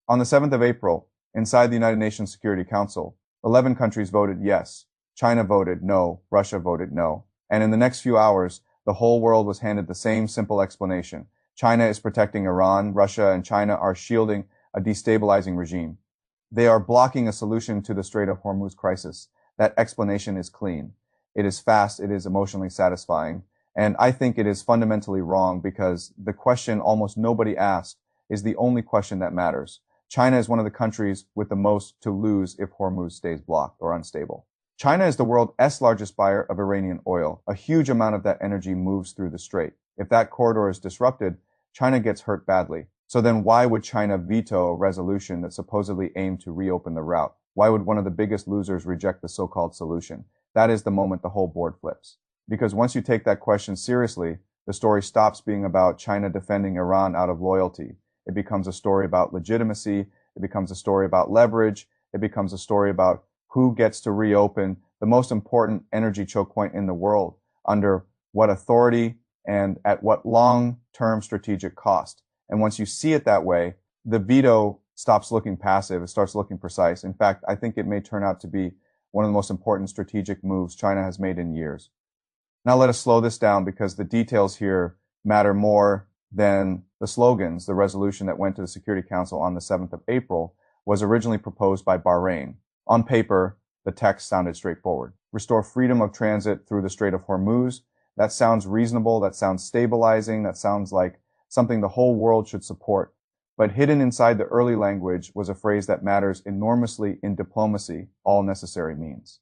On the 7th of April, inside the United Nations Security Council, 11 countries voted yes. China voted no. Russia voted no. And in the next few hours, the whole world was handed the same simple explanation. China is protecting Iran. Russia and China are shielding a destabilizing regime. They are blocking a solution to the Strait of Hormuz crisis. That explanation is clean. It is fast. It is emotionally satisfying. And I think it is fundamentally wrong because the question almost nobody asked is the only question that matters. China is one of the countries with the most to lose if Hormuz stays blocked or unstable. China is the world's largest buyer of Iranian oil. A huge amount of that energy moves through the strait. If that corridor is disrupted, China gets hurt badly. So then why would China veto a resolution that supposedly aimed to reopen the route? Why would one of the biggest losers reject the so-called solution? That is the moment the whole board flips. Because once you take that question seriously, the story stops being about China defending Iran out of loyalty. It becomes a story about legitimacy. It becomes a story about leverage. It becomes a story about who gets to reopen the most important energy choke point in the world, under what authority and at what long-term strategic cost. And once you see it that way, the veto stops looking passive. It starts looking precise. In fact, I think it may turn out to be one of the most important strategic moves China has made in years. Now let us slow this down because the details here matter more than the slogans. The resolution that went to the Security Council on the 7th of April was originally proposed by Bahrain. On paper, the text sounded straightforward. Restore freedom of transit through the Strait of Hormuz. That sounds reasonable. That sounds stabilizing. That sounds like something the whole world should support. But hidden inside the early language was a phrase that matters enormously in diplomacy, all necessary means.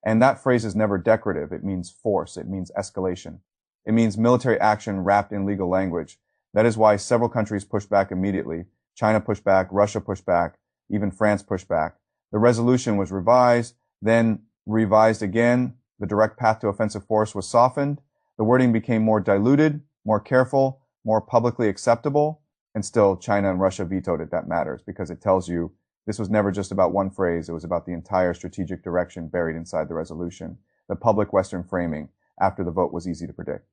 And that phrase is never decorative. It means force. It means escalation. It means military action wrapped in legal language. That is why several countries pushed back immediately. China pushed back, Russia pushed back, even France pushed back. The resolution was revised, then revised again. The direct path to offensive force was softened. The wording became more diluted, more careful, more publicly acceptable. And still, China and Russia vetoed it. That matters because it tells you this was never just about one phrase. It was about the entire strategic direction buried inside the resolution. The public Western framing after the vote was easy to predict.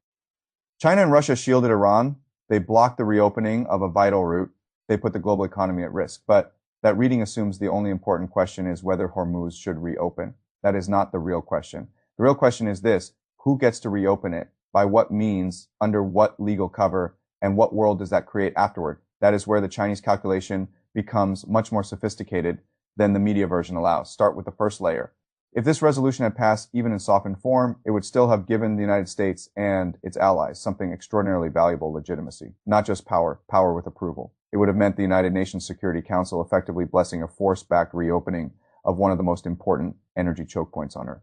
China and Russia shielded Iran. They blocked the reopening of a vital route. They put the global economy at risk. But that reading assumes the only important question is whether Hormuz should reopen. That is not the real question. The real question is this: who gets to reopen it? By what means? Under what legal cover? And what world does that create afterward? That is where the Chinese calculation becomes much more sophisticated than the media version allows. Start with the first layer. If this resolution had passed even in softened form, it would still have given the United States and its allies something extraordinarily valuable: legitimacy, not just power, power with approval. It would have meant the United Nations Security Council effectively blessing a force-backed reopening of one of the most important energy choke points on Earth.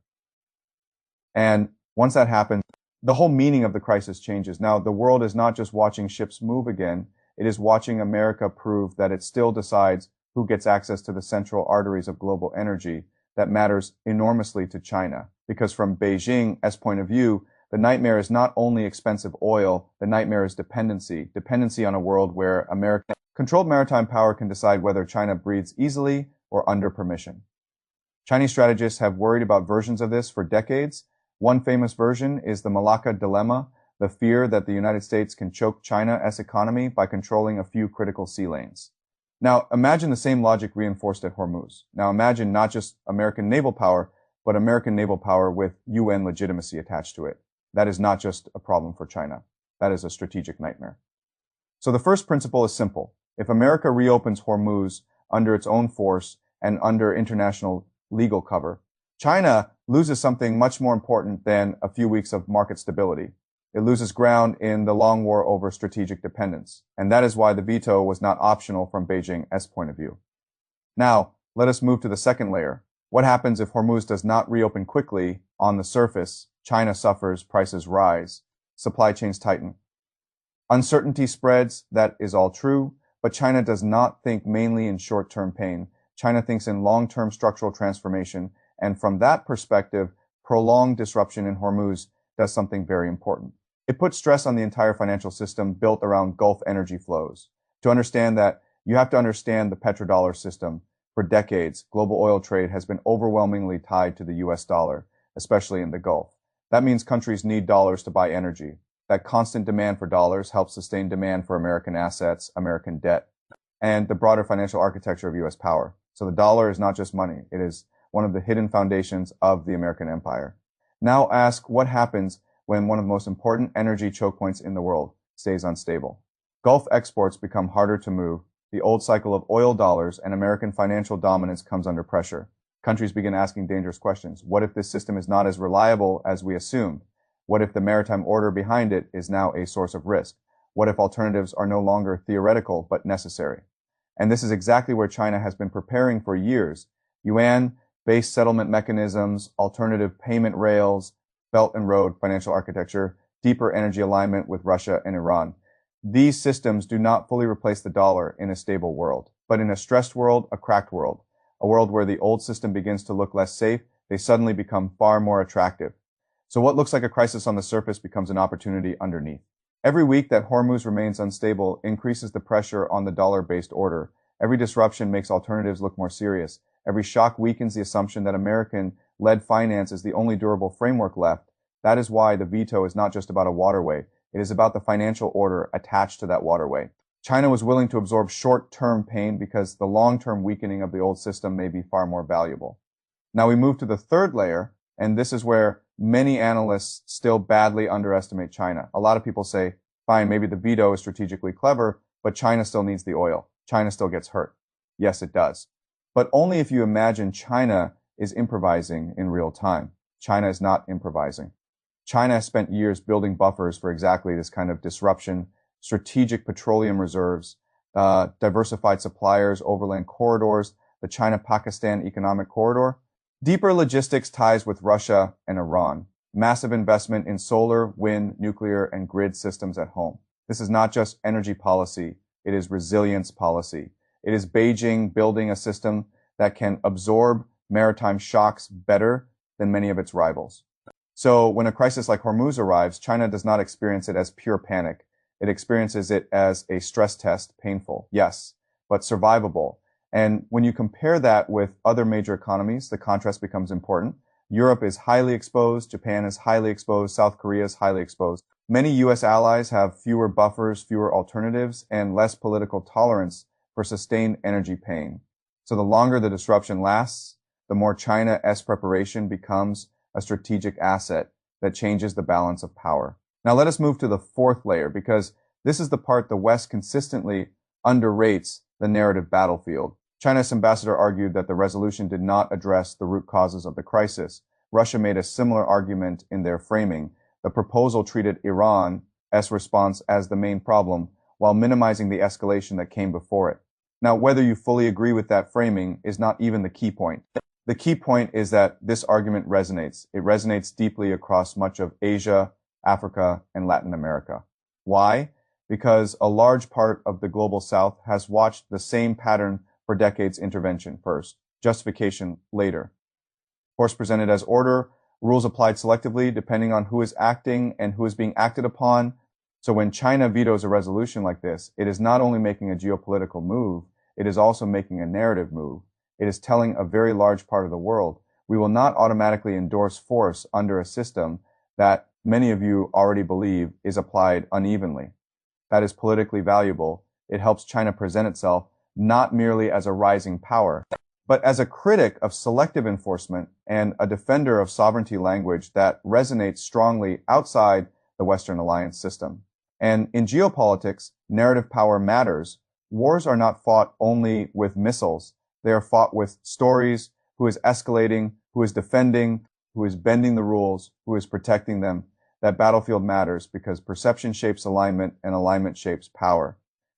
And once that happens, the whole meaning of the crisis changes. Now, the world is not just watching ships move again. It is watching America prove that it still decides who gets access to the central arteries of global energy that matters enormously to China. Because from Beijing's point of view, the nightmare is not only expensive oil, the nightmare is dependency. Dependency on a world where American controlled maritime power can decide whether China breathes easily or under permission. Chinese strategists have worried about versions of this for decades. One famous version is the Malacca dilemma, the fear that the United States can choke China's economy by controlling a few critical sea lanes. Now, imagine the same logic reinforced at Hormuz. Now, imagine not just American naval power, but American naval power with UN legitimacy attached to it. That is not just a problem for China. That is a strategic nightmare. So the first principle is simple. If America reopens Hormuz under its own force and under international legal cover, China loses something much more important than a few weeks of market stability. It loses ground in the long war over strategic dependence. And that is why the veto was not optional from Beijing's point of view. Now, let us move to the second layer. What happens if Hormuz does not reopen quickly? On the surface, China suffers, prices rise, supply chains tighten. Uncertainty spreads, that is all true, but China does not think mainly in short-term pain. China thinks in long-term structural transformation, and from that perspective, prolonged disruption in Hormuz does something very important. It puts stress on the entire financial system built around Gulf energy flows. To understand that, you have to understand the petrodollar system. For decades, global oil trade has been overwhelmingly tied to the US dollar, especially in the Gulf. That means countries need dollars to buy energy. That constant demand for dollars helps sustain demand for American assets, American debt. and the broader financial architecture of U.S. power. So the dollar is not just money. It is one of the hidden foundations of the American empire. Now ask what happens when one of the most important energy choke points in the world stays unstable. Gulf exports become harder to move. The old cycle of oil dollars and American financial dominance comes under pressure. Countries begin asking dangerous questions. What if this system is not as reliable as we assumed? What if the maritime order behind it is now a source of risk? What if alternatives are no longer theoretical but necessary? And this is exactly where China has been preparing for years. Yuan-based settlement mechanisms, alternative payment rails, Belt and Road financial architecture, deeper energy alignment with Russia and Iran. These systems do not fully replace the dollar in a stable world, but in a stressed world, a cracked world, a world where the old system begins to look less safe, they suddenly become far more attractive. So what looks like a crisis on the surface becomes an opportunity underneath. Every week that Hormuz remains unstable increases the pressure on the dollar-based order. Every disruption makes alternatives look more serious. Every shock weakens the assumption that American-led finance is the only durable framework left. That is why the veto is not just about a waterway. It is about the financial order attached to that waterway. China was willing to absorb short-term pain because the long-term weakening of the old system may be far more valuable. Now we move to the third layer, and this is where many analysts still badly underestimate China. A lot of people say, fine, maybe the veto is strategically clever, but China still needs the oil. China still gets hurt. Yes, it does. But only if you imagine China is improvising in real time. China is not improvising. China has spent years building buffers for exactly this kind of disruption, strategic petroleum reserves, diversified suppliers, overland corridors, the China-Pakistan economic corridor, deeper logistics ties with Russia and Iran, massive investment in solar, wind, nuclear, and grid systems at home. This is not just energy policy, it is resilience policy. It is Beijing building a system that can absorb maritime shocks better than many of its rivals. So when a crisis like Hormuz arrives, China does not experience it as pure panic. It experiences it as a stress test, painful, yes, but survivable. And when you compare that with other major economies, the contrast becomes important. Europe is highly exposed, Japan is highly exposed, South Korea is highly exposed. Many U.S. allies have fewer buffers, fewer alternatives, and less political tolerance for sustained energy pain. So the longer the disruption lasts, the more China-esque preparation becomes a strategic asset that changes the balance of power. Now let us move to the fourth layer, because this is the part the West consistently underrates the narrative battlefield. China's ambassador argued that the resolution did not address the root causes of the crisis. Russia made a similar argument in their framing. The proposal treated Iran's response as the main problem, while minimizing the escalation that came before it. Now, whether you fully agree with that framing is not even the key point. The key point is that this argument resonates. It resonates deeply across much of Asia, Africa, and Latin America. Why? Because a large part of the global South has watched the same pattern for decades: intervention first, justification later. Force presented as order, rules applied selectively depending on who is acting and who is being acted upon. So when China vetoes a resolution like this, it is not only making a geopolitical move, it is also making a narrative move. It is telling a very large part of the world, we will not automatically endorse force under a system that many of you already believe is applied unevenly. That is politically valuable. It helps China present itself not merely as a rising power, but as a critic of selective enforcement and a defender of sovereignty language that resonates strongly outside the Western alliance system. And in geopolitics, narrative power matters. Wars are not fought only with missiles. They are fought with stories, who is escalating, who is defending, who is bending the rules, who is protecting them. That battlefield matters because perception shapes alignment and alignment shapes power.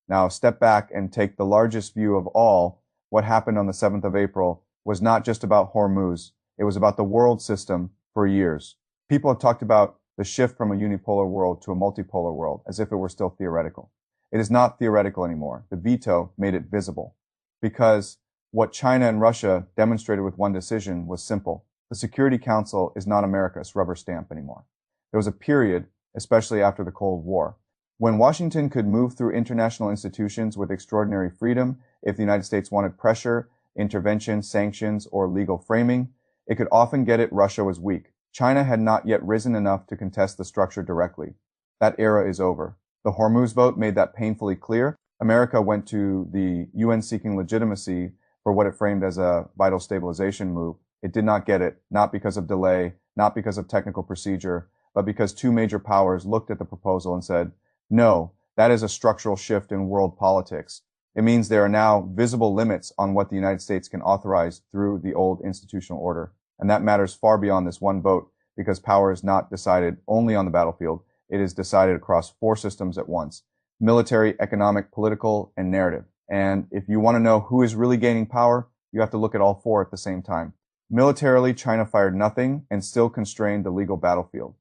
Now step back and take the largest view of all. What happened on the 7th of April was not just about Hormuz. It was about the world system for years. People have talked about the shift from a unipolar world to a multipolar world as if it were still theoretical. It is not theoretical anymore. The veto made it visible because what China and Russia demonstrated with one decision was simple. The Security Council is not America's rubber stamp anymore. There was a period, especially after the Cold War, when Washington could move through international institutions with extraordinary freedom. If the United States wanted pressure, intervention, sanctions, or legal framing, it could often get it. Russia was weak. China had not yet risen enough to contest the structure directly. That era is over. The Hormuz vote made that painfully clear. America went to the UN seeking legitimacy for what it framed as a vital stabilization move. It did not get it, not because of delay, not because of technical procedure, but because two major powers looked at the proposal and said, no, that is a structural shift in world politics. It means there are now visible limits on what the United States can authorize through the old institutional order. And that matters far beyond this one vote because power is not decided only on the battlefield. It is decided across four systems at once: military, economic, political, and narrative. And if you want to know who is really gaining power, you have to look at all four at the same time. Militarily, China fired nothing and still constrained the legal battlefield.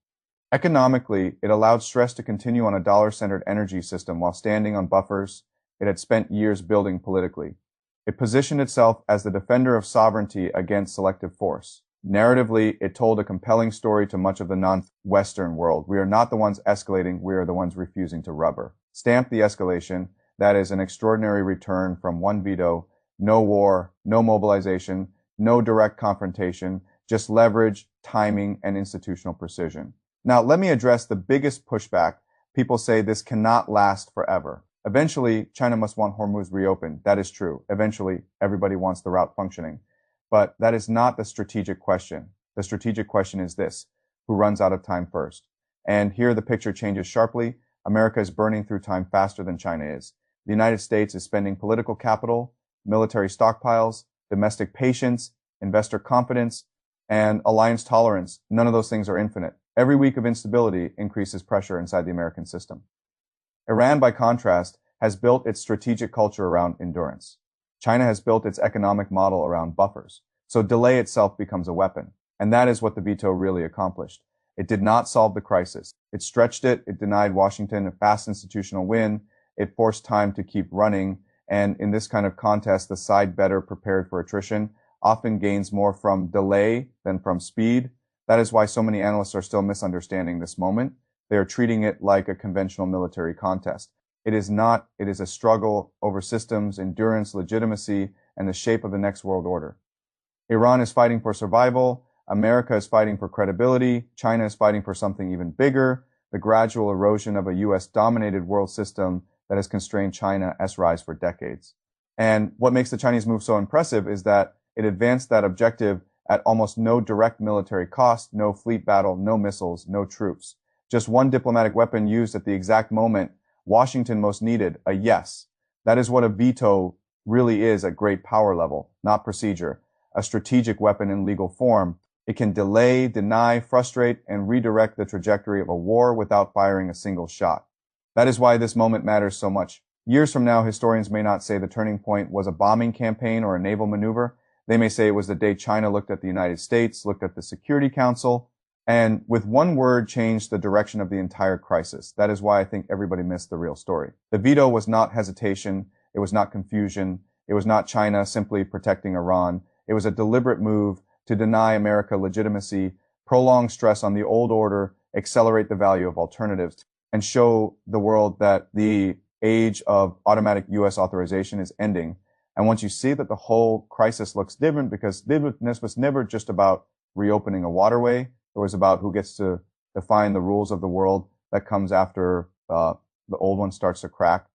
Economically, it allowed stress to continue on a dollar-centered energy system while standing on buffers it had spent years building politically. It positioned itself as the defender of sovereignty against selective force. Narratively, it told a compelling story to much of the non-Western world. We are not the ones escalating, we are the ones refusing to rubber. Stamp the escalation. That is an extraordinary return from one veto: no war, no mobilization, no direct confrontation, just leverage, timing, and institutional precision. Now, let me address the biggest pushback. People say this cannot last forever. Eventually, China must want Hormuz reopened. That is true. Eventually, everybody wants the route functioning. But that is not the strategic question. The strategic question is this: who runs out of time first? And here the picture changes sharply. America is burning through time faster than China is. The United States is spending political capital, military stockpiles, domestic patience, investor confidence, and alliance tolerance. None of those things are infinite. Every week of instability increases pressure inside the American system. Iran, by contrast, has built its strategic culture around endurance. China has built its economic model around buffers. So delay itself becomes a weapon. And that is what the veto really accomplished. It did not solve the crisis. It stretched it. It denied Washington a fast institutional win. It forced time to keep running. And in this kind of contest, the side better prepared for attrition often gains more from delay than from speed. That is why so many analysts are still misunderstanding this moment. They are treating it like a conventional military contest. It is not. It is a struggle over systems, endurance, legitimacy, and the shape of the next world order. Iran is fighting for survival. America is fighting for credibility. China is fighting for something even bigger: the gradual erosion of a US-dominated world system that has constrained China's rise for decades. And what makes the Chinese move so impressive is that it advanced that objective at almost no direct military cost, no fleet battle, no missiles, no troops. Just one diplomatic weapon used at the exact moment Washington most needed: a yes. That is what a veto really is at great power level, not procedure. A strategic weapon in legal form. It can delay, deny, frustrate, and redirect the trajectory of a war without firing a single shot. That is why this moment matters so much. Years from now, historians may not say the turning point was a bombing campaign or a naval maneuver. They may say it was the day China looked at the United States, looked at the Security Council, and with one word changed the direction of the entire crisis. That is why I think everybody missed the real story. The veto was not hesitation. It was not confusion. It was not China simply protecting Iran. It was a deliberate move to deny America legitimacy, prolong stress on the old order, accelerate the value of alternatives, and show the world that the age of automatic U.S. authorization is ending. And once you see that the whole crisis looks different, because this was never just about reopening a waterway. It was about who gets to define the rules of the world that comes after the old one starts to crack.